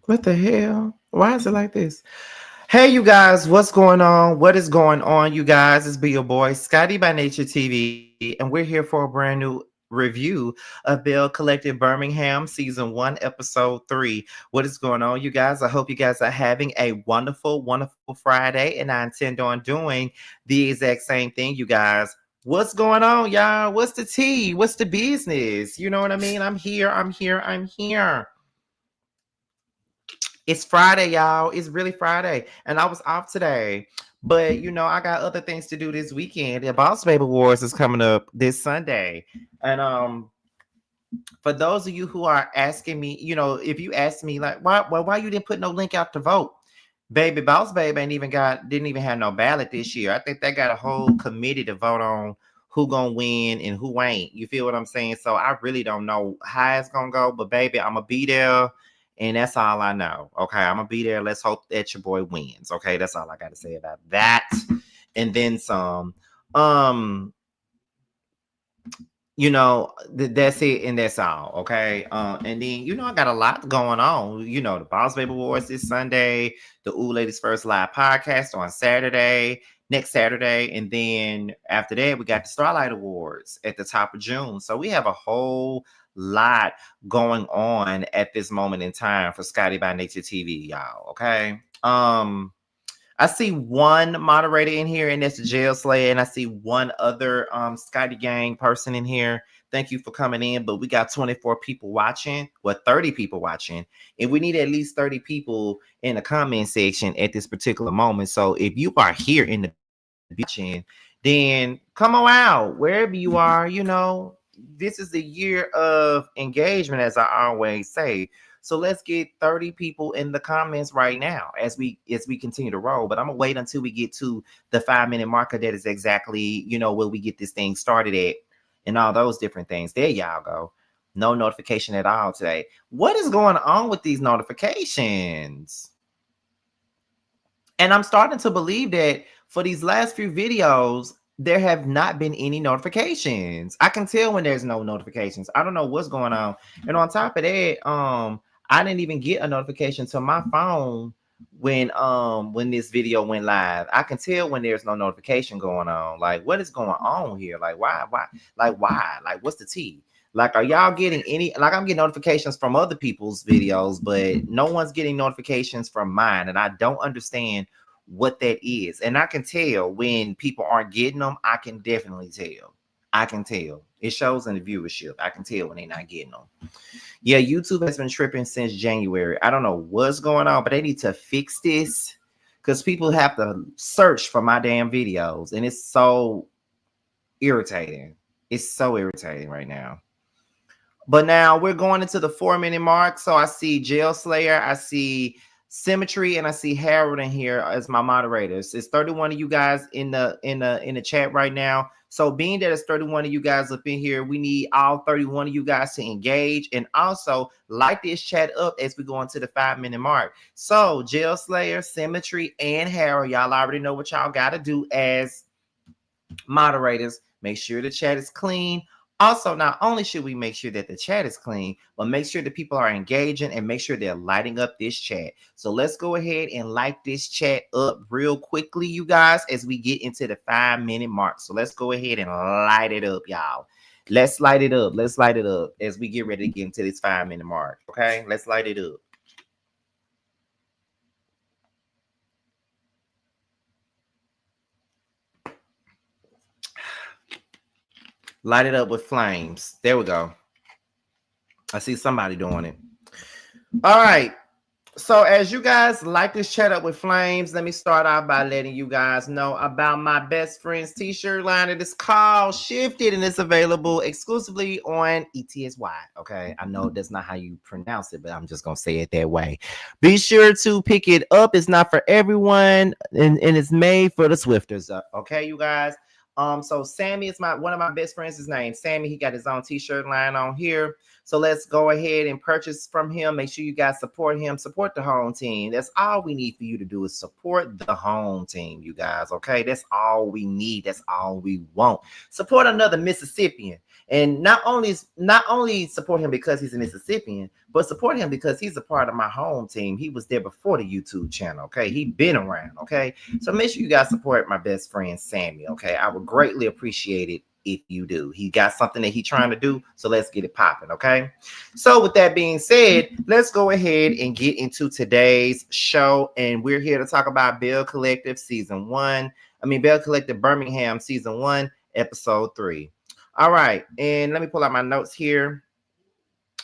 What the hell? Why is it like this? Hey, you guys, what's going on? What is going on, you guys? It's be your boy, Scotty by Nature TV, and we're here for a brand new review of Belle Collective Birmingham Season 1, Episode 3. What is going on, you guys? I hope you guys are having a wonderful, wonderful Friday, and I intend on doing the exact same thing, you guys. What's going on, y'all? What's the tea? What's the business? You know what I mean? I'm here, I'm here, I'm here. It's Friday, y'all. It's really Friday. And I was off today. But I got other things to do this weekend. The Boss Baby Wars is coming up this Sunday. And for those of you who are asking me, if you ask me like why you didn't put no link out to vote? Baby Boss Baby didn't even have no ballot this year. I think they got a whole committee to vote on who gonna win and who ain't. You feel what I'm saying? So I really don't know how it's gonna go, but baby, I'm gonna be there. And that's all I know. Okay, I'm gonna be there. Let's hope that your boy wins. Okay, that's all I gotta say about that. And then some. That's it and that's all. Okay. And then I got a lot going on. The Boss Baby Awards this Sunday, the Ooh Ladies First Live podcast on next Saturday, and then after that we got the Starlight Awards at the top of June. So we have a whole lot going on at this moment in time for Scotty by Nature TV, y'all. Okay. I see one moderator in here, and that's Jail Slayer, and I see one other Scotty Gang person in here. Thank you for coming in, but we got 24 people watching, 30 people watching, and we need at least 30 people in the comment section at this particular moment. So if you are here in the watching, then come on out wherever you are. This is the year of engagement, as I always say. So let's get 30 people in the comments right now as we continue to roll. But I'm gonna wait until we get to the 5-minute marker. That is exactly where we get this thing started at, and all those different things. There y'all go. No notification at all today. What is going on with these notifications? And I'm starting to believe that for these last few videos, there have not been any notifications. I can tell when there's no notifications. I don't know what's going on. And on top of that, I didn't even get a notification to my phone when this video went live. I can tell when there's no notification going on. Like, what is going on here? Like, why? Like, what's the tea? Like, are y'all getting any? Like, I'm getting notifications from other people's videos, but no one's getting notifications from mine, and I don't understand what that is. And I can tell when people aren't getting them. I can definitely tell. I can tell. It shows in the viewership. I can tell when they're not getting them. Yeah, YouTube has been tripping since January. I don't know what's going on, but they need to fix this because people have to search for my damn videos, and it's so irritating. It's so irritating right now. But now we're going into the 4-minute mark. So I see Jail Slayer, I see Symmetry, and I see Harold in here as my moderators. It's 31 of you guys in the chat right now. So being that it's 31 of you guys up in here, we need all 31 of you guys to engage and also light this chat up as we go into the 5-minute mark. So Jail Slayer, Symmetry, and Harold, y'all already know what y'all got to do as moderators. Make sure the chat is clean. Also, not only should we make sure that the chat is clean, but make sure that people are engaging and make sure they're lighting up this chat. So let's go ahead and light this chat up real quickly, you guys, as we get into the 5-minute mark. So let's go ahead and light it up, y'all. Let's light it up. Let's light it up as we get ready to get into this 5-minute mark. Okay, let's light it up. Light it up with flames. There we go. I see somebody doing it. All right. So as you guys light this chat up with flames, let me start out by letting you guys know about my best friend's t-shirt line. It is called Shifted, and it's available exclusively on ETSY. Okay, I know that's not how you pronounce it, but I'm just gonna say it that way. Be sure to pick it up. It's not for everyone, and it's made for the Swifters. Okay, you guys. So Sammy is one of my best friends. His name Sammy. He got his own t-shirt line on here. So let's go ahead and purchase from him. Make sure you guys support him. Support the home team. That's all we need for you to do is support the home team, you guys. Okay, that's all we need. That's all we want. Support another Mississippian. And not only support him because he's a Mississippian, but support him because he's a part of my home team. He was there before the YouTube channel. Okay, he been around. Okay, so make sure you guys support my best friend Sammy. Okay, I would greatly appreciate it if you do. He got something that he's trying to do, so let's get it popping. Okay, so with that being said, let's go ahead and get into today's show, and we're here to talk about Belle Collective season 1. Belle Collective Birmingham season 1, episode 3. All right, and let me pull out my notes here.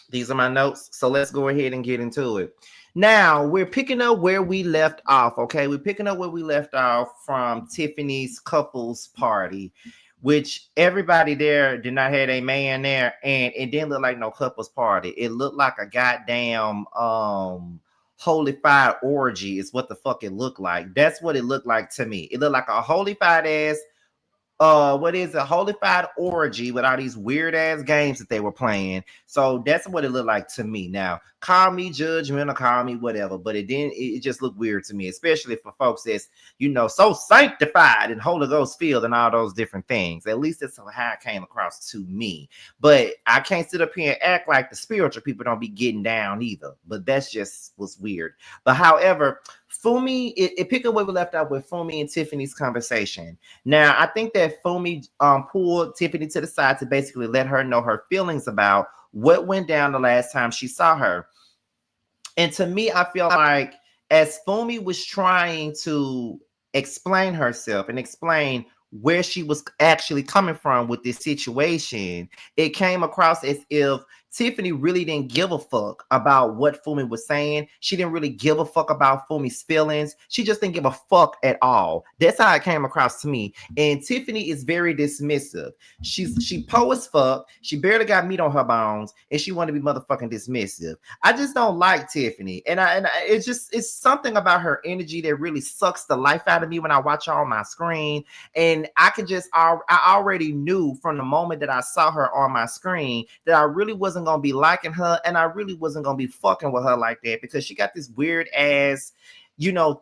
These are my notes, so let's go ahead and get into it. Now, we're picking up where we left off, okay? We're picking up where we left off from Tiffany's couples party, which everybody there did not have a man there, and it didn't look like no couples party. It looked like a goddamn holified orgy is what the fuck it looked like. That's what it looked like to me. It looked like a holified ass what is a holified orgy with all these weird ass games that they were playing. So that's what it looked like to me. Now, call me judgmental, call me whatever, but it just looked weird to me, especially for folks that's, so sanctified and Holy Ghost filled and all those different things. At least that's how it came across to me. But I can't sit up here and act like the spiritual people don't be getting down either. But that's just was weird. But however, Fumi, it picked up where we left off with Fumi and Tiffany's conversation. Now, I think that Fumi pulled Tiffany to the side to basically let her know her feelings about what went down the last time she saw her. And to me, I feel like as Fumi was trying to explain herself and explain where she was actually coming from with this situation, it came across as if Tiffany really didn't give a fuck about what Fumi was saying. She didn't really give a fuck about Fumi's feelings. She just didn't give a fuck at all. That's how it came across to me. And Tiffany is very dismissive. She po as fuck. She barely got meat on her bones, and she want to be motherfucking dismissive. I just don't like Tiffany, and it's something about her energy that really sucks the life out of me when I watch her on my screen. And I already knew from the moment that I saw her on my screen that I really wasn't gonna be liking her, and I really wasn't gonna be fucking with her like that, because she got this weird ass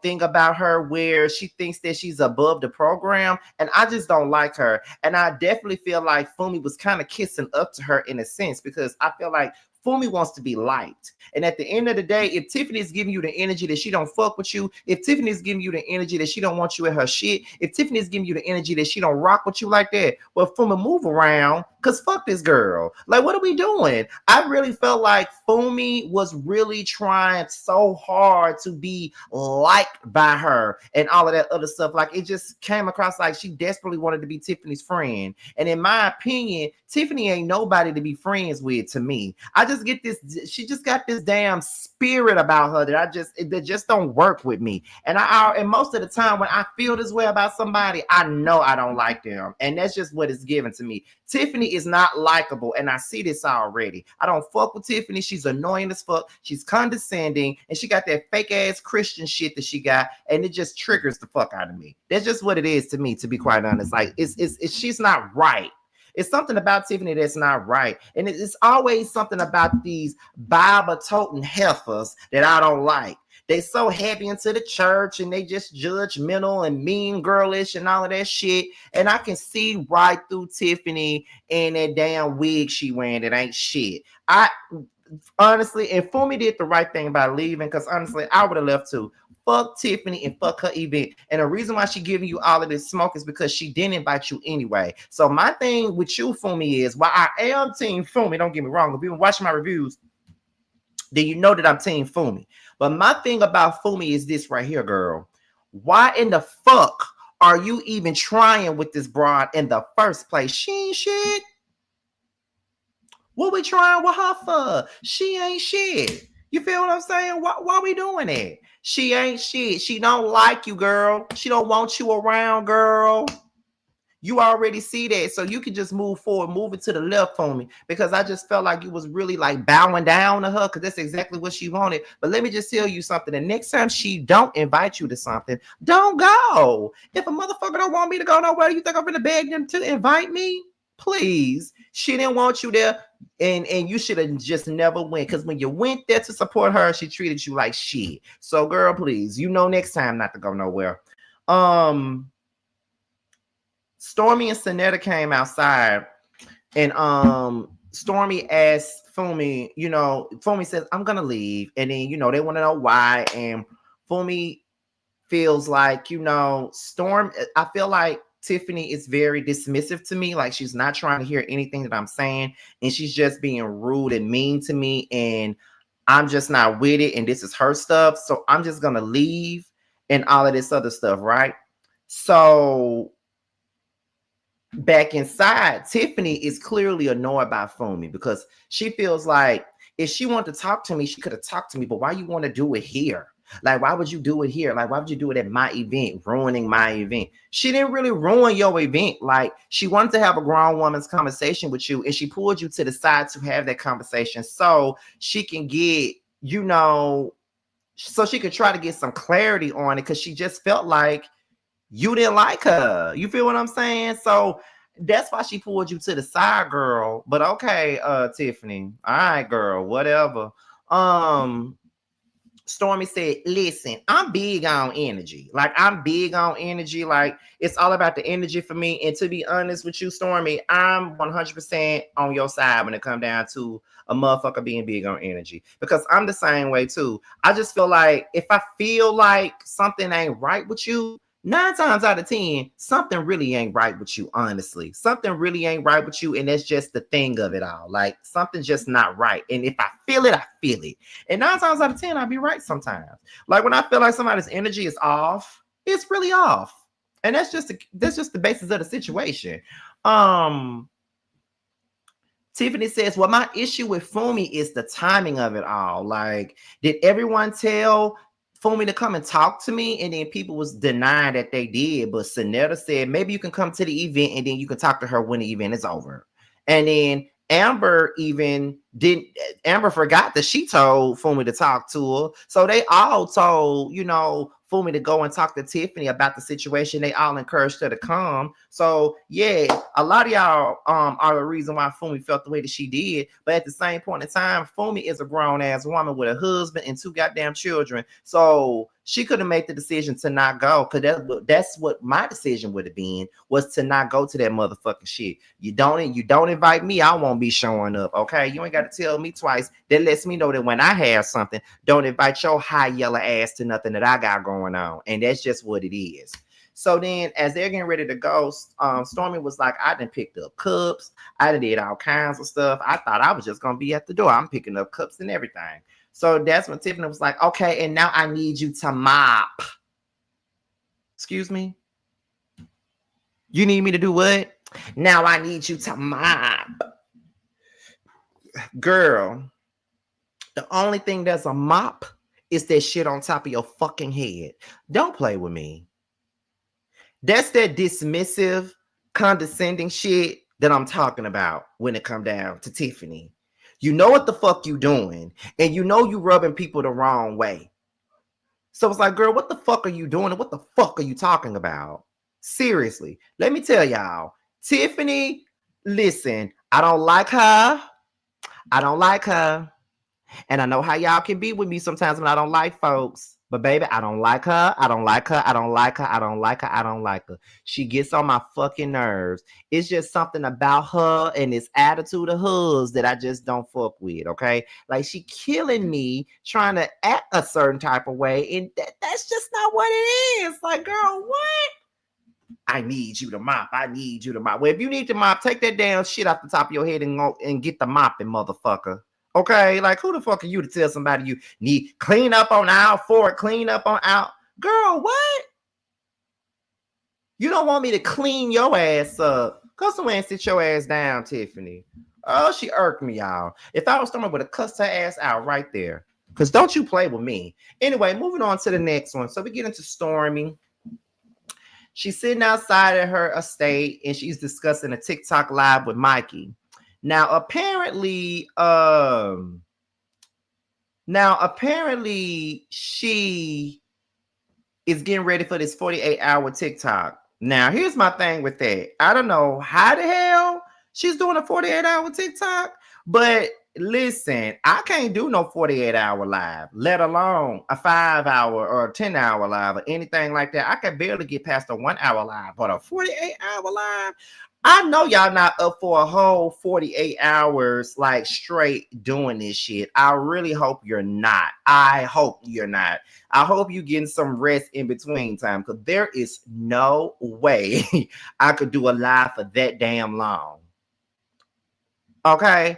thing about her where she thinks that she's above the program, and I just don't like her. And I definitely feel like Fumi was kind of kissing up to her in a sense, because I feel like Fumi wants to be liked. And at the end of the day, if Tiffany is giving you the energy that she don't fuck with you, if Tiffany is giving you the energy that she don't want you in her shit, if Tiffany is giving you the energy that she don't rock with you like that, well, Fumi, move around, because fuck this girl. Like, what are we doing? I really felt like Fumi was really trying so hard to be liked by her and all of that other stuff. Like, it just came across like she desperately wanted to be Tiffany's friend. And in my opinion, Tiffany ain't nobody to be friends with to me. I just get this, she just got this damn spirit about her that just don't work with me. And and most of the time when I feel this way about somebody, I know I don't like them. And that's just what it's given to me. Tiffany is not likable, and I see this already. I don't fuck with Tiffany. She's annoying as fuck. She's condescending, and she got that fake ass Christian shit that she got, and it just triggers the fuck out of me. That's just what it is to me, to be quite honest. Like, she's not right. It's something about Tiffany that's not right. And it's always something about these Bible-toting heifers that I don't like. They so happy into the church, and they just judgmental and mean girlish and all of that shit. And I can see right through Tiffany and that damn wig she wearing that ain't shit. Honestly, and Fumi did the right thing by leaving, because honestly, I would have left too. Fuck Tiffany and fuck her event. And the reason why she giving you all of this smoke is because she didn't invite you anyway. So my thing with you, Fumi, is while I am team Fumi, don't get me wrong, if you've been watching my reviews, then you know that I'm team Fumi. But my thing about Fumi is this right here, girl. Why in the fuck are you even trying with this broad in the first place? She ain't shit. What we trying with her for? She ain't shit. You feel what I'm saying? Why we doing it? She ain't shit. She don't like you, girl. She don't want you around, girl. You already see that. So you can just move forward, move it to the left for me, because I just felt like you was really like bowing down to her, because that's exactly what she wanted. But let me just tell you something. The next time she don't invite you to something, don't go. If a motherfucker don't want me to go nowhere, you think I'm gonna beg them to invite me? Please. She didn't want you there. And you should have just never went, because when you went there to support her, she treated you like shit. So girl, please, next time not to go nowhere. Stormy and Sonetta came outside, And Stormy asks Fumi, Fumi says, I'm gonna leave. And then, they want to know why. And Fumi feels like, I feel like Tiffany is very dismissive to me. Like she's not trying to hear anything that I'm saying. And she's just being rude and mean to me. And I'm just not with it. And this is her stuff. So I'm just gonna leave and all of this other stuff, right? So back inside, Tiffany is clearly annoyed by Fumi because she feels like if she wanted to talk to me, she could have talked to me. But why you want to do it here? Like, why would you do it here? Like, why would you do it at my event, ruining my event? She didn't really ruin your event. Like, she wanted to have a grown woman's conversation with you, and she pulled you to the side to have that conversation so she can get, so she could try to get some clarity on it because she just felt like you didn't like her. You feel what I'm saying? So that's why she pulled you to the side, girl. But okay, Tiffany. All right, girl, whatever. Stormy said, listen, I'm big on energy. Like, I'm big on energy. Like, it's all about the energy for me. And to be honest with you, Stormy, I'm 100% on your side when it comes down to a motherfucker being big on energy. Because I'm the same way, too. I just feel like if I feel like something ain't right with you, 9 times out of 10, something really ain't right with you, honestly. Something really ain't right with you, and that's just the thing of it all. Like, something's just not right. And if I feel it, I feel it. And 9 times out of 10, I'll be right sometimes. Like, when I feel like somebody's energy is off, it's really off. And that's just the basis of the situation. Tiffany says, well, my issue with Fumi is the timing of it all. Like, did everyone tell Fumi to come and talk to me? And then people was denying that they did. But Sonetta said, maybe you can come to the event and then you can talk to her when the event is over. And then Amber forgot that she told Fumi to talk to her. So they all told, Fumi to go and talk to Tiffany about the situation. They all encouraged her to come. So yeah, a lot of y'all are the reason why Fumi felt the way that she did. But at the same point in time, Fumi is a grown ass woman with a husband and 2 goddamn children. So she could have made the decision to not go, because that's what my decision would have been, was to not go to that motherfucking shit. You don't invite me, I won't be showing up. Okay, you ain't got to tell me twice. That lets me know that when I have something, don't invite your high yellow ass to nothing that I got going on. And that's just what it is. So then, as they're getting ready to go, Stormy was like, I done picked up cups, I done did all kinds of stuff. I thought I was just gonna be at the door. I'm picking up cups and everything. So that's when Tiffany was like, okay, and now I need you to mop. Excuse me? You need me to do what? Now I need you to mop. Girl, the only thing that's a mop is that shit on top of your fucking head. Don't play with me. That's that dismissive, condescending shit that I'm talking about when it come down to Tiffany. You know what the fuck you doing, and you know you rubbing people the wrong way. So it's like, girl, what the fuck are you doing, and what the fuck are you talking about? Seriously, let me tell y'all, Tiffany, listen, I don't like her. I don't like her. And I know how y'all can be with me sometimes when I don't like folks. But baby, I don't like her. I don't like her. I don't like her. I don't like her. I don't like her. She gets on my fucking nerves. It's just something about her and this attitude of hers that I just don't fuck with, okay? Like, she killing me trying to act a certain type of way, and that's just not what it is. Like, girl, what? I need you to mop. I need you to mop. Well, if you need to mop, take that damn shit off the top of your head and go and get the mopping, motherfucker. Okay, like, who the fuck are you to tell somebody you need clean up on aisle 4, clean up on aisle? Girl, what? You don't want me to clean your ass up? Go somewhere and sit your ass down, Tiffany. Oh, she irked me, y'all. If I was someone, would have cussed her ass out right there. Because don't you play with me. Anyway, moving on to the next one. So we get into Stormy. She's sitting outside of her estate and she's discussing a TikTok live with Mikey. Now apparently she is getting ready for this 48-hour TikTok. Now, here's my thing with that. I don't know how the hell she's doing a 48-hour TikTok, but listen, I can't do no 48-hour live, let alone a 5-hour or a 10-hour live or anything like that. I can barely get past a 1-hour live, but a 48-hour live, I know y'all not up for a whole 48 hours like straight doing this shit. I really hope you're not. I hope you're not. I hope you getting some rest in between time because there is no way I could do a live for that damn long. Okay?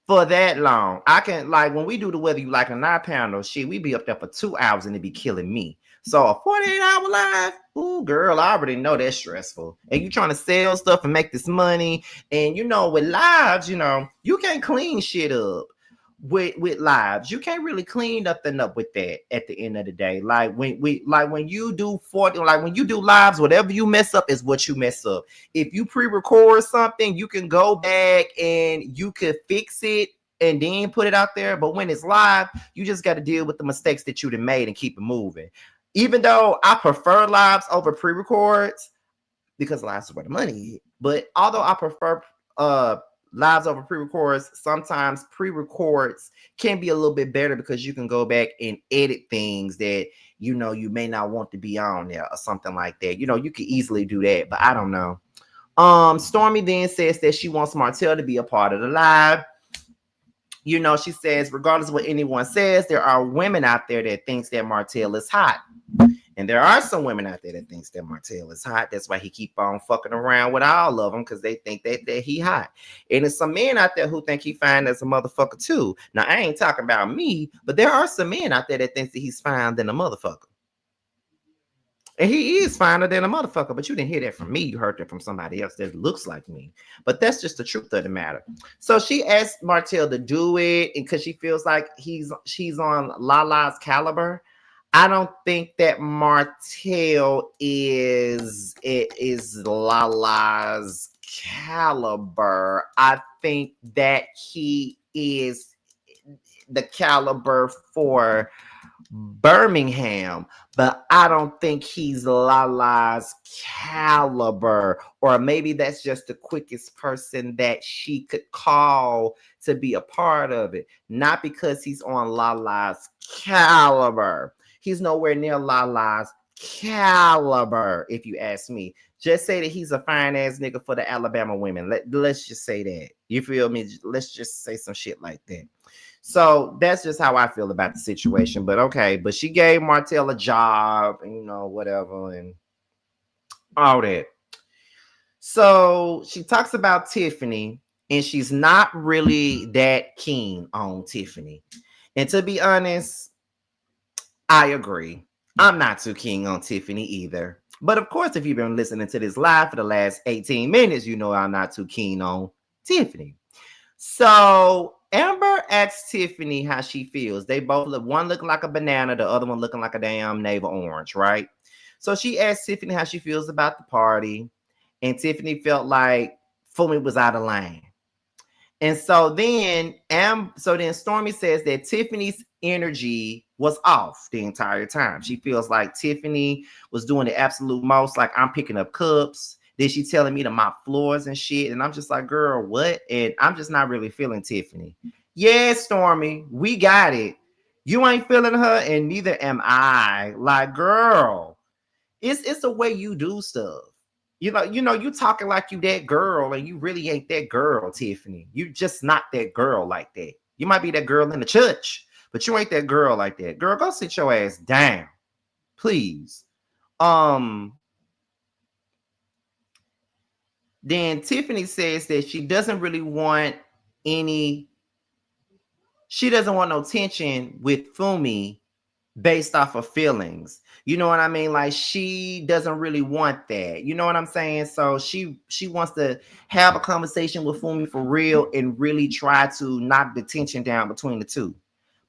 For that long. I can, like, when we do the Whether You Like It or Not panel, shit, we be up there for 2 hours and it be killing me. So a 48-hour live, ooh, girl, I already know that's stressful. And you trying to sell stuff and make this money. And you know, with lives, you know, you can't clean shit up with lives. You can't really clean nothing up with that at the end of the day. Like when you do 40, like when you do lives, whatever you mess up is what you mess up. If you pre-record something, you can go back and you could fix it and then put it out there. But when it's live, you just got to deal with the mistakes that you've made and keep it moving. Even though I prefer lives over pre-records because lives is where the money is. But although I prefer lives over pre-records, sometimes pre-records can be a little bit better because you can go back and edit things that you know you may not want to be on there or something like that. You know, you can easily do that, but I don't know. Stormy then says that she wants Martell to be a part of the live. You know, she says, regardless of what anyone says, there are women out there that thinks that Martell is hot. And there are some women out there that thinks that Martell is hot. That's why he keep on fucking around with all of them because they think that he hot. And there's some men out there who think he fine as a motherfucker too. Now, I ain't talking about me, but there are some men out there that thinks that he's fine than a motherfucker. And he is finer than a motherfucker, but you didn't hear that from me. You heard that from somebody else that looks like me. But that's just the truth of the matter. So she asked Martell to do it because she feels like she's on Lala's caliber. I don't think that Martell is Lala's caliber. I think that he is the caliber for Birmingham, but I don't think he's Lala's caliber, or maybe that's just the quickest person that she could call to be a part of it. Not because he's on Lala's caliber. He's nowhere near Lala's caliber, if you ask me. Just say that he's a fine ass nigga for the Alabama women. Let's just say that. You feel me? Let's just say some shit like that. So that's just how I feel about the situation. But okay, but she gave Martell a job and, you know, whatever and all that. So she talks about Tiffany and she's not really that keen on Tiffany. And to be honest, I agree. I'm not too keen on Tiffany either. But of course, if you've been listening to this live for the last 18 minutes, you know I'm not too keen on Tiffany. So Amber asks Tiffany how she feels. They both look, one looking like a banana, the other one looking like a damn navel orange, right? So she asked Tiffany how she feels about the party. And Tiffany felt like Fumi was out of line. And so then Stormy says that Tiffany's energy was off the entire time. She feels like Tiffany was doing the absolute most, like I'm picking up cups. Then she telling me to mop floors and shit. And I'm just like, girl, what? And I'm just not really feeling Tiffany. Yeah, Stormy, we got it. You ain't feeling her, and neither am I. Like, girl, it's the way you do stuff. You know, you talking like you that girl, and you really ain't that girl, Tiffany. You just not that girl like that. You might be that girl in the church, but you ain't that girl like that. Girl, go sit your ass down, please. Then Tiffany says that she doesn't want no tension with Fumi based off of feelings. You know what I mean? Like she doesn't really want that. You know what I'm saying? So she wants to have a conversation with Fumi for real and really try to knock the tension down between the two.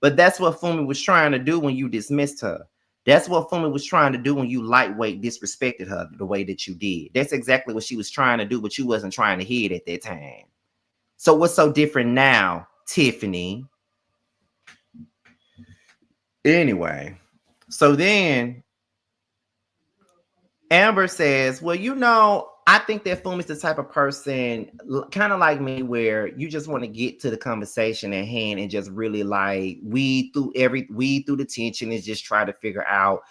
But that's what Fumi was trying to do when you dismissed her. That's what Fumi was trying to do when you lightweight disrespected her the way that you did. That's exactly what she was trying to do, but you wasn't trying to hear it at that time. So what's so different now, Tiffany? Anyway, so then Amber says, well, you know, I think that Fumi's the type of person, kind of like me, where you just want to get to the conversation at hand and just really like weed through the tension and just try to figure out,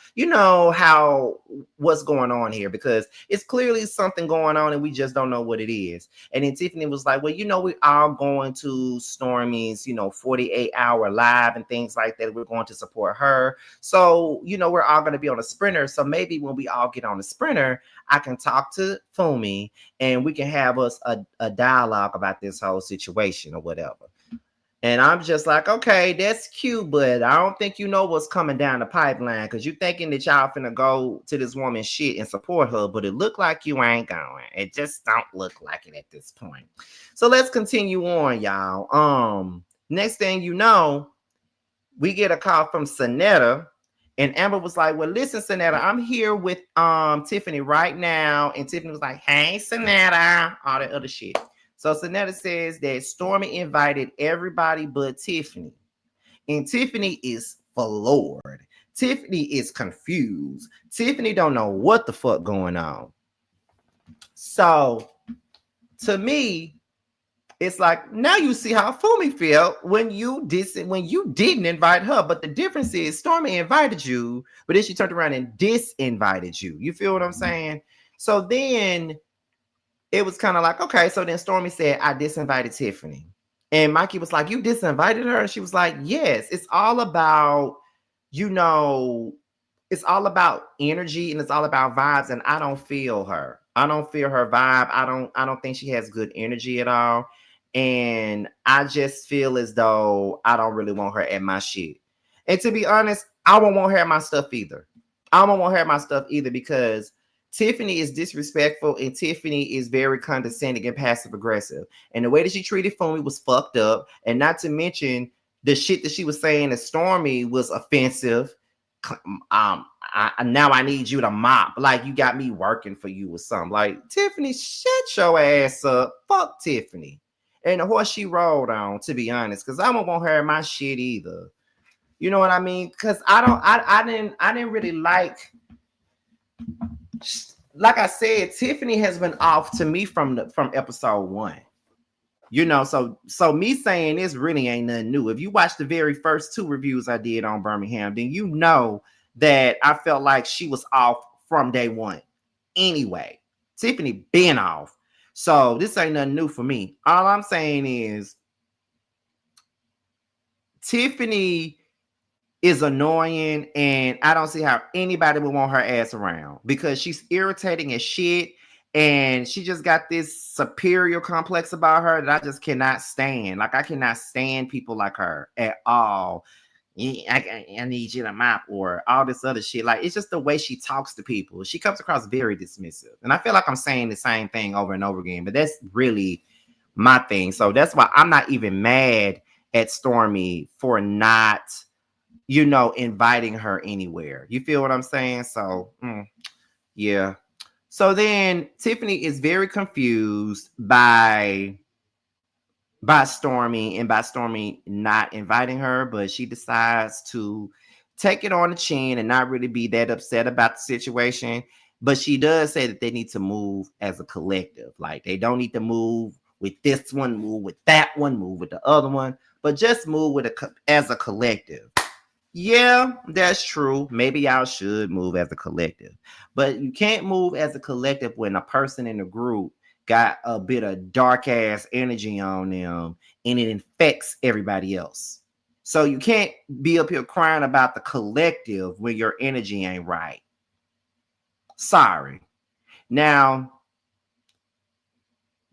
how what's going on here, because it's clearly something going on and we just don't know what it is. And then Tiffany was like, well, we all going to Stormy's, 48-hour live and things like that. We're going to support her. So, we're all going to be on a sprinter. So maybe when we all get on the sprinter, I can talk to Fumi and we can have us a dialogue about this whole situation or whatever. And I'm just like, okay, that's cute, but I don't think you know what's coming down the pipeline, because you thinking that y'all finna go to this woman's shit and support her, but it look like you ain't going. It just don't look like it at this point. So let's continue on, y'all. Next thing you know, we get a call from Sonetta. And Amber was like, well, listen, Sonetta, I'm here with Tiffany right now. And Tiffany was like, hey, Sonetta, all that other shit. So Sonetta says that Stormy invited everybody but Tiffany. And Tiffany is floored. Tiffany is confused. Tiffany don't know what the fuck going on. So to me, it's like, now you see how Fumi felt when you didn't invite her. But the difference is Stormy invited you, but then she turned around and disinvited you. You feel what I'm saying? So then it was kind of like, okay. So then Stormy said, I disinvited Tiffany. And Mikey was like, you disinvited her? And she was like, yes. It's all about, it's all about energy and it's all about vibes. And I don't feel her. I don't feel her vibe. I don't think she has good energy at all. And I just feel as though I don't really want her at my shit. And to be honest, I won't want her at my stuff either. I won't want her at my stuff either, because Tiffany is disrespectful and Tiffany is very condescending and passive aggressive. And the way that she treated Fumi was fucked up. And not to mention the shit that she was saying to Stormy was offensive. Now I need you to mop. Like, you got me working for you or something. Like, Tiffany, shut your ass up. Fuck Tiffany. And the horse she rolled on, to be honest, because I don't want her in my shit either. You know what I mean? Because I didn't really like I said, Tiffany has been off to me from episode 1. So me saying this really ain't nothing new. If you watch the very first 2 reviews I did on Birmingham, then you know that I felt like she was off from day 1. Anyway, Tiffany been off. So this ain't nothing new for me. All I'm saying is Tiffany is annoying, and I don't see how anybody would want her ass around, because she's irritating as shit, and she just got this superior complex about her that I just cannot stand. Like, I cannot stand people like her at all. I need you to mop, or all this other shit. Like, it's just the way she talks to people. She comes across very dismissive. And I feel like I'm saying the same thing over and over again, but that's really my thing. So that's why I'm not even mad at Stormy for not, inviting her anywhere. You feel what I'm saying? So, yeah. So then Tiffany is very confused by Stormy, and by Stormy not inviting her, but she decides to take it on the chin and not really be that upset about the situation. But she does say that they need to move as a collective. Like, they don't need to move with this one, move with that one, move with the other one, but just move as a collective. Yeah, that's true. Maybe y'all should move as a collective, but you can't move as a collective when a person in the group got a bit of dark ass energy on them and it infects everybody else. So you can't be up here crying about the collective when your energy ain't right. Sorry. Now,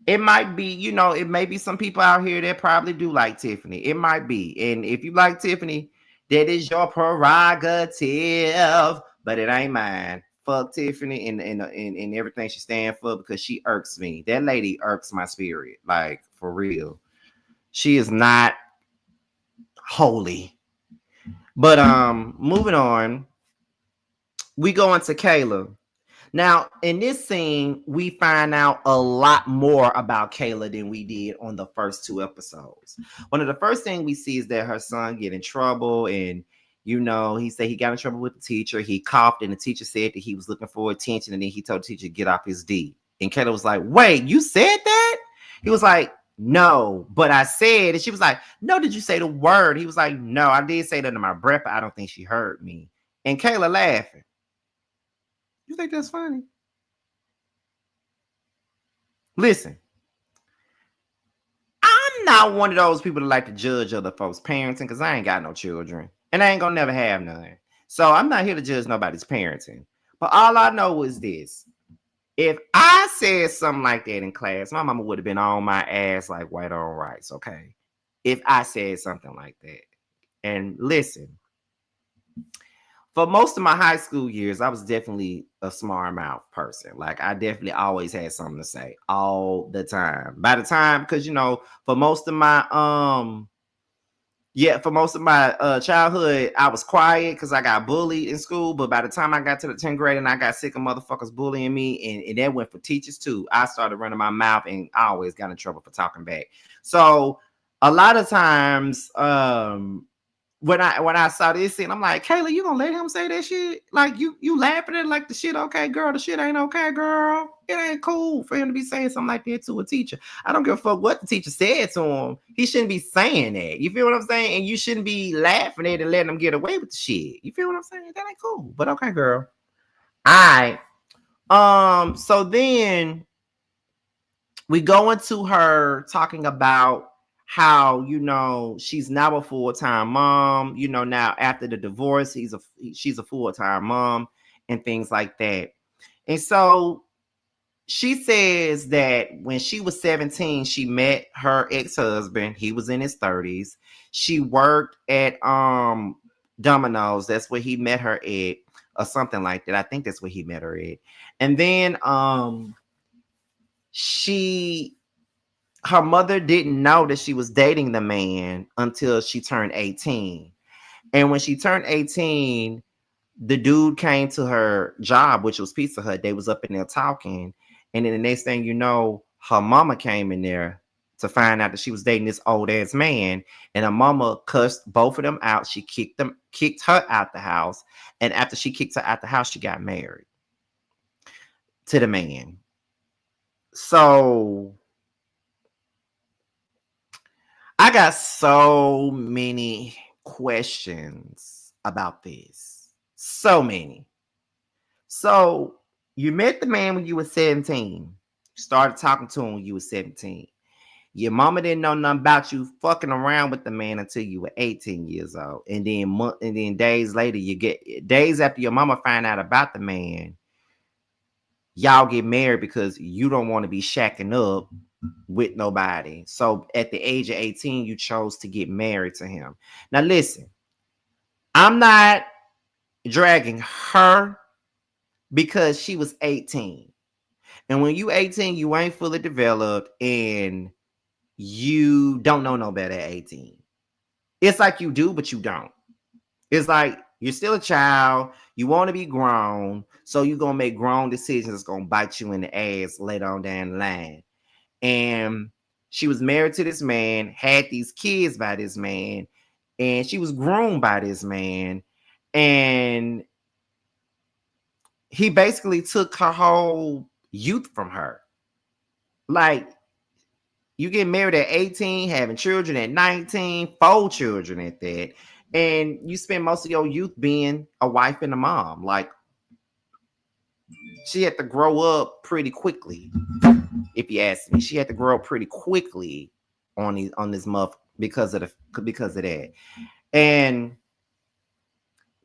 it might be, it may be some people out here that probably do like Tiffany. It might be. And if you like Tiffany, that is your prerogative, but it ain't mine. Fuck Tiffany and everything she stands for, because she irks me. That lady irks my spirit. Like, for real. She is not holy. But moving on, we go into Kayla. Now, in this scene, we find out a lot more about Kayla than we did on the first 2 episodes. One of the first things we see is that her son get in trouble, and he said he got in trouble with the teacher. He coughed, and the teacher said that he was looking for attention, and then he told the teacher to get off his D. And Kayla was like, wait, you said that? He was like, no, but I said, and she was like, no, did you say the word? He was like, no, I did say that under my breath, but I don't think she heard me. And Kayla laughing. You think that's funny? Listen, I'm not one of those people that like to judge other folks' parenting because I ain't got no children and I ain't gonna never have none. So I'm not here to judge nobody's parenting. But all I know is this. If I said something like that in class, my mama would have been on my ass like white on rice, okay? If I said something like that. And listen, for most of my high school years, I was definitely a smart mouth person. Like I definitely always had something to say all the time. By the time, because for most of my childhood, I was quiet because I got bullied in school. But by the time I got to the 10th grade and I got sick of motherfuckers bullying me, and that went for teachers too, I started running my mouth and I always got in trouble for talking back. So a lot of times, when I saw this scene, I'm like, Kayla, you gonna let him say that shit? Like you laughing at it like the shit okay, girl. The shit ain't okay, girl. It ain't cool for him to be saying something like that to a teacher. I don't give a fuck what the teacher said to him. He shouldn't be saying that. You feel what I'm saying? And you shouldn't be laughing at it and letting him get away with the shit. You feel what I'm saying? That ain't cool. But okay, girl. All right. So then we go into her talking about how she's now a full-time mom. Now after the divorce, she's a full-time mom and things like that. And so she says that when she was 17, she met her ex-husband. He was in his 30s. She worked at Domino's. That's where he met her at, or something like that. I think that's where he met her at. And then her mother didn't know that she was dating the man until she turned 18. And when she turned 18, the dude came to her job, which was Pizza Hut. They was up in there talking. And then the next thing you know, her mama came in there to find out that she was dating this old ass man. And her mama cussed both of them out. She kicked her out the house. And after she kicked her out the house, she got married to the man. So I got so many questions about this. So many. So you met the man when you were 17. You started talking to him when you were 17. Your mama didn't know nothing about you fucking around with the man until you were 18 years old. And then days later, days after your mama find out about the man, y'all get married because you don't want to be shacking up with nobody. So at the age of 18, you chose to get married to him. Now listen, I'm not dragging her because she was 18. And when you 18, you ain't fully developed and you don't know no better at 18. It's like you do, but you don't. It's like you're still a child. You want to be grown. So you're going to make grown decisions that's going to bite you in the ass later on down the line. And she was married to this man, had these kids by this man, and she was groomed by this man. And he basically took her whole youth from her. Like, you get married at 18, having children at 19, 4 children at that, and you spend most of your youth being a wife and a mom. Like, she had to grow up pretty quickly. If you ask me, she had to grow up pretty quickly on this month because of that.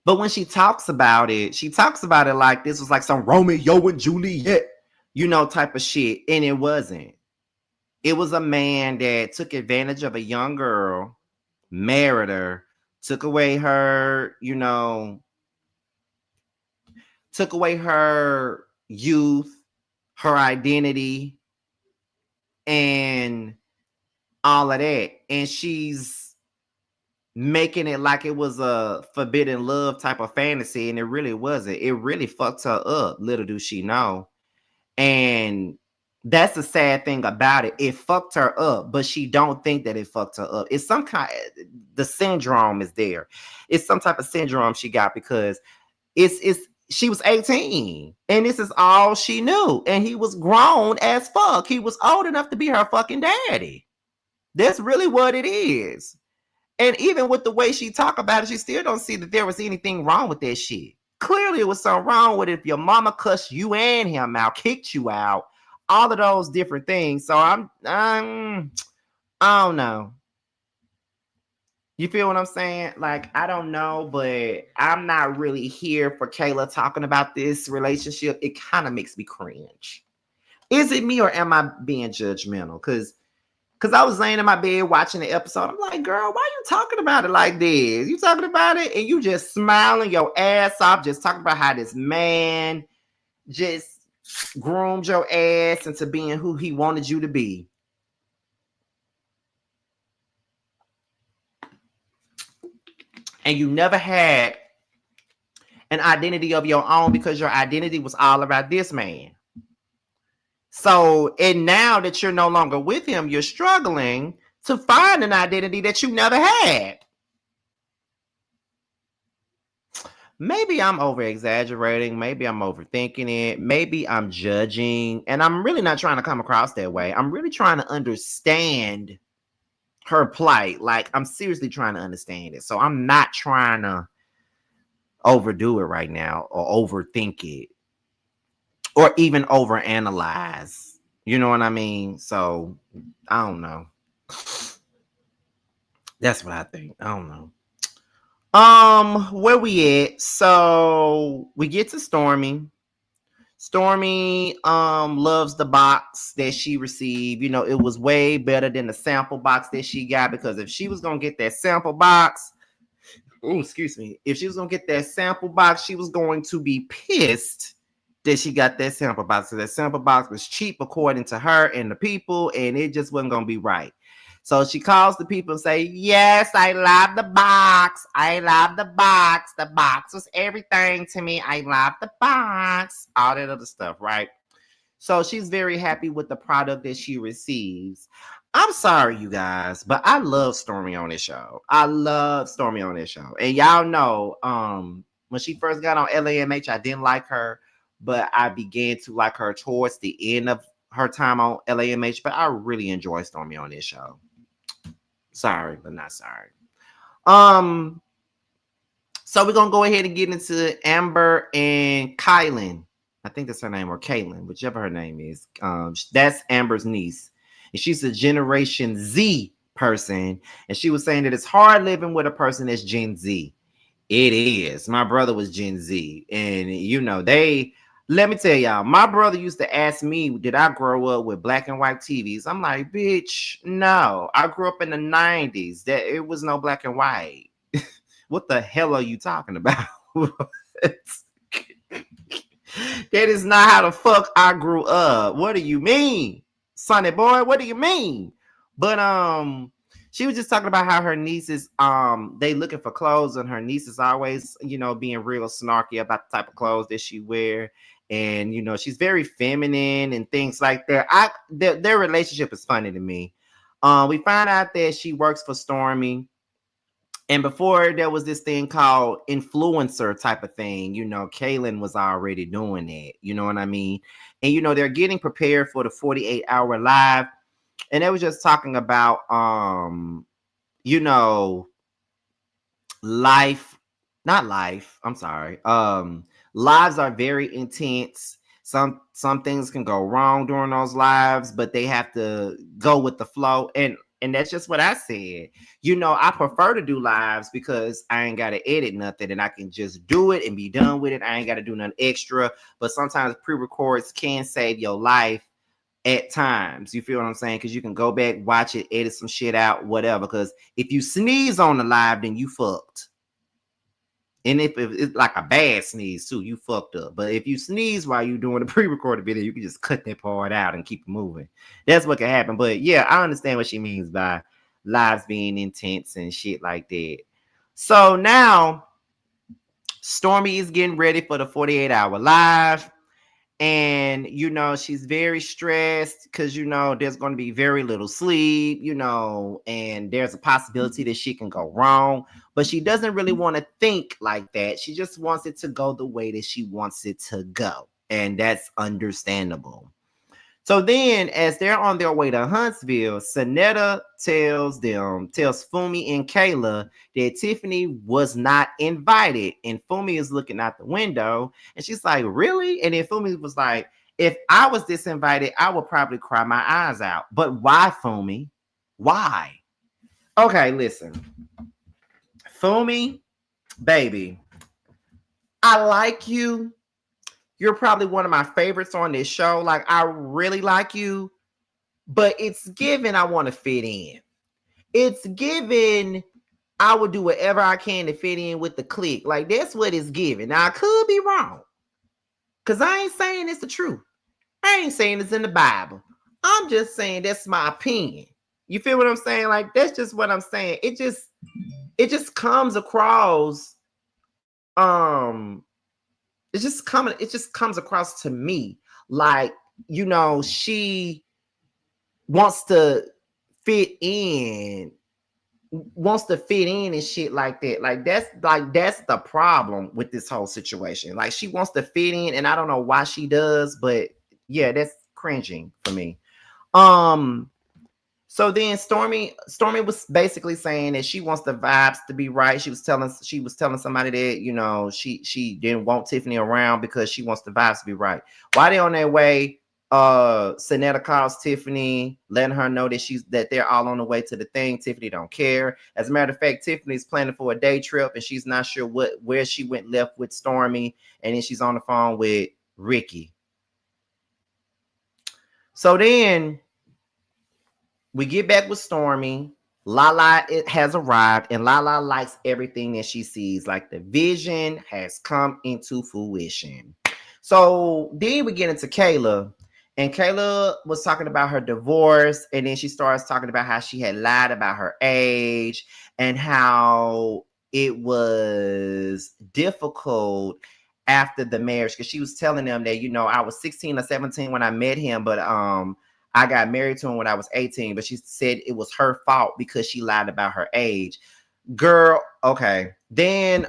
But when she talks about it like this was like some Romeo and Juliet, type of shit. And it wasn't. It was a man that took advantage of a young girl, married her, took away her, took away her youth, her identity, and all of that. And she's making it like it was a forbidden love type of fantasy, and it really wasn't. It really fucked her up, little do she know. And that's the sad thing about it. It fucked her up, but she don't think that it fucked her up. It's some kind, the syndrome is there. It's some type of syndrome she got because she was 18 and this is all she knew. And he was grown as fuck. He was old enough to be her fucking daddy. That's really what it is. And even with the way she talk about it, she still don't see that there was anything wrong with that shit. Clearly, it was something wrong with it if your mama cussed you and him out, kicked you out, all of those different things. So I don't know. You feel what I'm saying? Like, I don't know, but I'm not really here for Kayla talking about this relationship. It kind of makes me cringe. Is it me or am I being judgmental? Because I was laying in my bed watching the episode. I'm like, girl, why are you talking about it like this? You talking about it and you just smiling your ass off, just talking about how this man just groomed your ass into being who he wanted you to be. And you never had an identity of your own because your identity was all about this man. So, and now that you're no longer with him, you're struggling to find an identity that you never had. Maybe I'm over exaggerating. Maybe I'm overthinking it. Maybe I'm judging. And I'm really not trying to come across that way. I'm really trying to understand her plight. Like, I'm seriously trying to understand it. So I'm not trying to overdo it right now or overthink it or even overanalyze. You know what I mean? So I don't know. That's what I think. I don't know. Where we at? So we get to Stormy. Stormy loves the box that she received. You know, it was way better than the sample box that she got, because if she was gonna get that sample box, if she was gonna get that sample box, she was going to be pissed that she got that sample box. So that sample box was cheap according to her and the people, and it just wasn't gonna be right. So she calls the people and say, yes, I love the box. I love the box. The box was everything to me. I love the box. All that other stuff, right? So she's very happy with the product that she receives. I'm sorry, you guys, but I love Stormy on this show. I love Stormy on this show. And y'all know, when she first got on LAMH, I didn't like her, but I began to like her towards the end of her time on LAMH. But I really enjoy Stormy on this show. Sorry, but not sorry. So we're gonna go ahead and get into Amber and Kylan. I think that's her name, or Kaylin, whichever her name is. That's Amber's niece, and she's a Generation Z person. And she was saying that it's hard living with a person that's Gen Z. It is. My brother was Gen Z, and you know they. Let me tell y'all, my brother used to ask me, did I grow up with black and white TVs? I'm like, bitch, no. I grew up in the 90s. It was no black and white. What the hell are you talking about? That is not how the fuck I grew up. What do you mean? Sonny boy, what do you mean? But she was just talking about how her nieces, they looking for clothes, and her niece is always, you know, being real snarky about the type of clothes that she wear. And, you know, she's very feminine and things like that. Their relationship is funny to me. We find out that she works for Stormy. And before, there was this thing called influencer type of thing. You know, Kaylin was already doing that. You know what I mean? And, you know, they're getting prepared for the 48-hour live. And they were just talking about, you know, lives are very intense. Some things can go wrong during those lives, but they have to go with the flow. And that's just what I said. You know, I prefer to do lives because I ain't got to edit nothing, and I can just do it and be done with it. I ain't got to do nothing extra. But sometimes pre-records can save your life at times. You feel what I'm saying? Because you can go back, watch it, edit some shit out, whatever. Because if you sneeze on the live, then you fucked. And if it's like a bad sneeze too, you fucked up. But if you sneeze while you're doing a pre-recorded video, you can just cut that part out and keep it moving. That's what can happen. But yeah, I understand what she means by lives being intense and shit like that. So now Stormy is getting ready for the 48-hour live. And, she's very stressed because, there's going to be very little sleep, and there's a possibility that she can go wrong. But she doesn't really want to think like that. She just wants it to go the way that she wants it to go. And that's understandable. So then, as they're on their way to Huntsville, Sonetta tells Fumi and Kayla that Tiffany was not invited. And Fumi is looking out the window, and she's like, really? And then Fumi was like, if I was disinvited, I would probably cry my eyes out. But why, Fumi? Why? Okay, listen. Fumi, baby, I like you. You're probably one of my favorites on this show. Like, I really like you, but it's given I want to fit in. It's given I would do whatever I can to fit in with the clique. Like, that's what it's given. Now, I could be wrong, because I ain't saying it's the truth. I ain't saying it's in the Bible. I'm just saying that's my opinion. You feel what I'm saying? Like, that's just what I'm saying. It just comes across, it just comes across to me like, she wants to fit in and shit like that. Like, that's the problem with this whole situation. Like, she wants to fit in, and I don't know why she does, but yeah, that's cringing for me. So then Stormy was basically saying that she wants the vibes to be right. She was telling somebody that, she didn't want Tiffany around because she wants the vibes to be right. While they're on their way, Sonetta calls Tiffany, letting her know that they're all on the way to the thing. Tiffany don't care. As a matter of fact, Tiffany's planning for a day trip, and she's not sure where she went left with Stormy. And then she's on the phone with Ricky. So then we get back with Stormy. Lala has arrived, and Lala likes everything that she sees. Like, the vision has come into fruition. So then we get into Kayla, and Kayla was talking about her divorce, and then she starts talking about how she had lied about her age and how it was difficult after the marriage, because she was telling them that, I was 16 or 17 when I met him, but I got married to him when I was 18, but she said it was her fault because she lied about her age. Girl, okay. Then,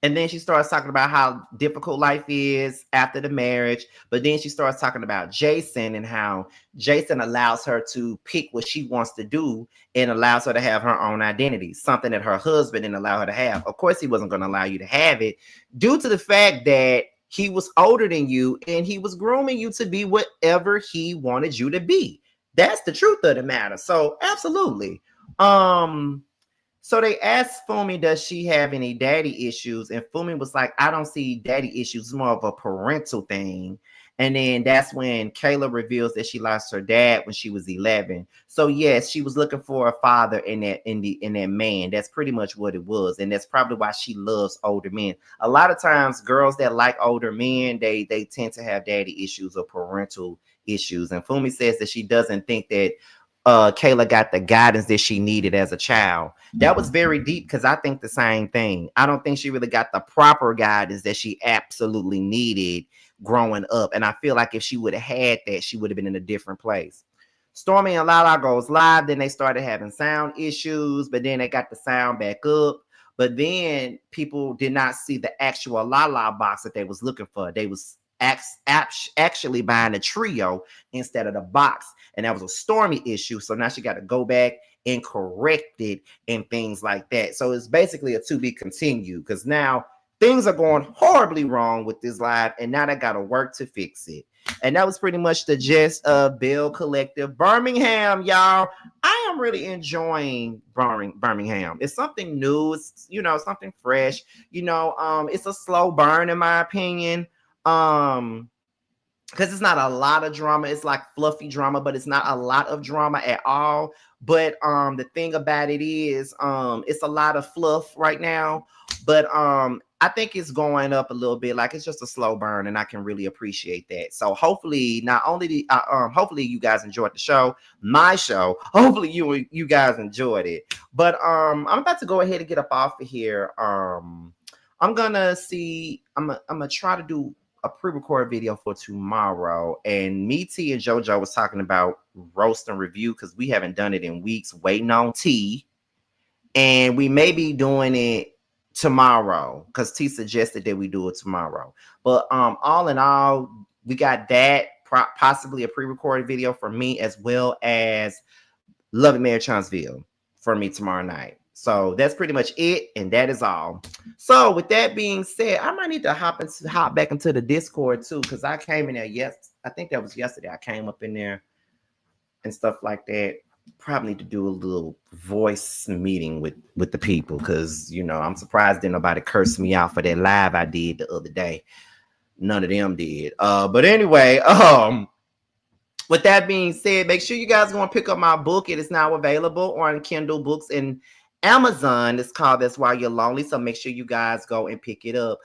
and then she starts talking about how difficult life is after the marriage. But then she starts talking about Jason and how Jason allows her to pick what she wants to do and allows her to have her own identity, something that her husband didn't allow her to have. Of course, he wasn't going to allow you to have it due to the fact that he was older than you and he was grooming you to be whatever he wanted you to be. That's the truth of the matter. So absolutely. So they asked Fumi, does she have any daddy issues? And Fumi was like, I don't see daddy issues. It's more of a parental thing. And then that's when Kayla reveals that she lost her dad when she was 11. So yes, she was looking for a father in that man. That's pretty much what it was. And that's probably why she loves older men. A lot of times girls that like older men, they tend to have daddy issues or parental issues. And Fumi says that she doesn't think that Kayla got the guidance that she needed as a child. That was very deep, because I think the same thing. I don't think she really got the proper guidance that she absolutely needed growing up. And I feel like if she would have had that, she would have been in a different place. Stormy and Lala goes live. Then they started having sound issues, but then they got the sound back up. But then people did not see the actual Lala box that they was looking for. They was actually buying a trio instead of the box, and that was a Stormy issue. So now she got to go back and correct it and things like that. So it's basically a to be continued, because now things are going horribly wrong with this live, and now they got to work to fix it. And that was pretty much the gist of Belle Collective Birmingham, y'all. I am really enjoying Birmingham. It's something new. It's, something fresh. It's a slow burn in my opinion. Because it's not a lot of drama. It's like fluffy drama, but it's not a lot of drama at all. But the thing about it is it's a lot of fluff right now, but I think it's going up a little bit. Like, it's just a slow burn, and I can really appreciate that. So hopefully, hopefully you guys enjoyed the show, my show. Hopefully you guys enjoyed it. But I'm about to go ahead and get up off of here. I'm gonna try to do a pre-recorded video for tomorrow, and me, T, and JoJo was talking about roast and review because we haven't done it in weeks, waiting on T, and we may be doing it tomorrow because T suggested that we do it tomorrow. But all in all, we got that, possibly a pre-recorded video for me, as well as Love and Marriage Huntsville for me tomorrow night. So that's pretty much it, and that is all. So with that being said, I might need to hop back into the Discord too, because I came in there I think that was yesterday. I came up in there and stuff like that. Probably need to do a little voice meeting with the people, because you know, I'm surprised that nobody cursed me out for that live I did the other day. None of them did. But anyway, with that being said, make sure you guys go and pick up my book. It is now available on Kindle Books and Amazon. It's called That's Why You're Lonely. So make sure you guys go and pick it up.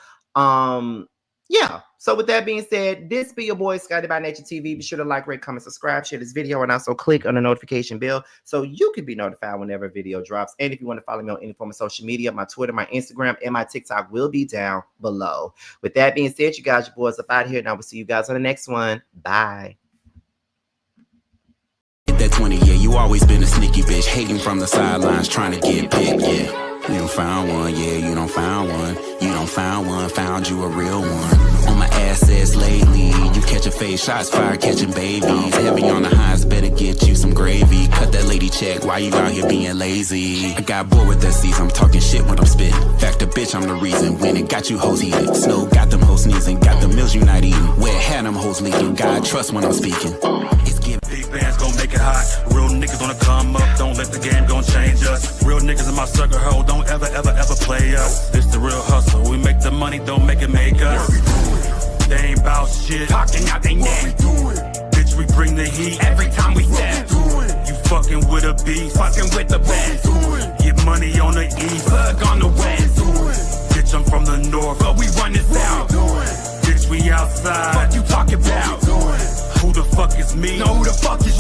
Yeah. So with that being said, this be your boy Scotty by Nature TV. Be sure to like, rate, comment, subscribe, share this video, and also click on the notification bell so you can be notified whenever a video drops. And if you want to follow me on any form of social media, my Twitter, my Instagram, and my TikTok will be down below. With that being said, you guys, your boys up out here, and I will see you guys on the next one. Bye. That 20, yeah, you always been a sneaky bitch, hating from the sidelines, trying to get picked, yeah. You don't found one, yeah, you don't found one. You don't found one, found you a real one. On my assets lately, you catch a face, shots fired, catching babies. Heavy on the highs, better get you some gravy. Cut that lady check, why you out here being lazy? I got bored with that season, I'm talking shit when I'm spitting. Fact the bitch, I'm the reason, when it got you hoes heated. Snow got them hoes sneezing, got the meals you not eating. Where had them hoes leaking, God trust when I'm speaking. It's giving. Big bands gon' make it hot. Real niggas gonna come up, don't let the game gon' change us. Real niggas in my circle, ho, don't ever play us. This the real hustle, we make the money, don't make it make us. They ain't bout shit, talking out they neck. Bitch, we bring the heat every time we step. You fucking with a beast, fucking with the best. Get money on the east, plug on the west. Bitch, I'm from the north, but we run this out. Bitch, we outside, what you talking about? Who the fuck is me? No, who the fuck is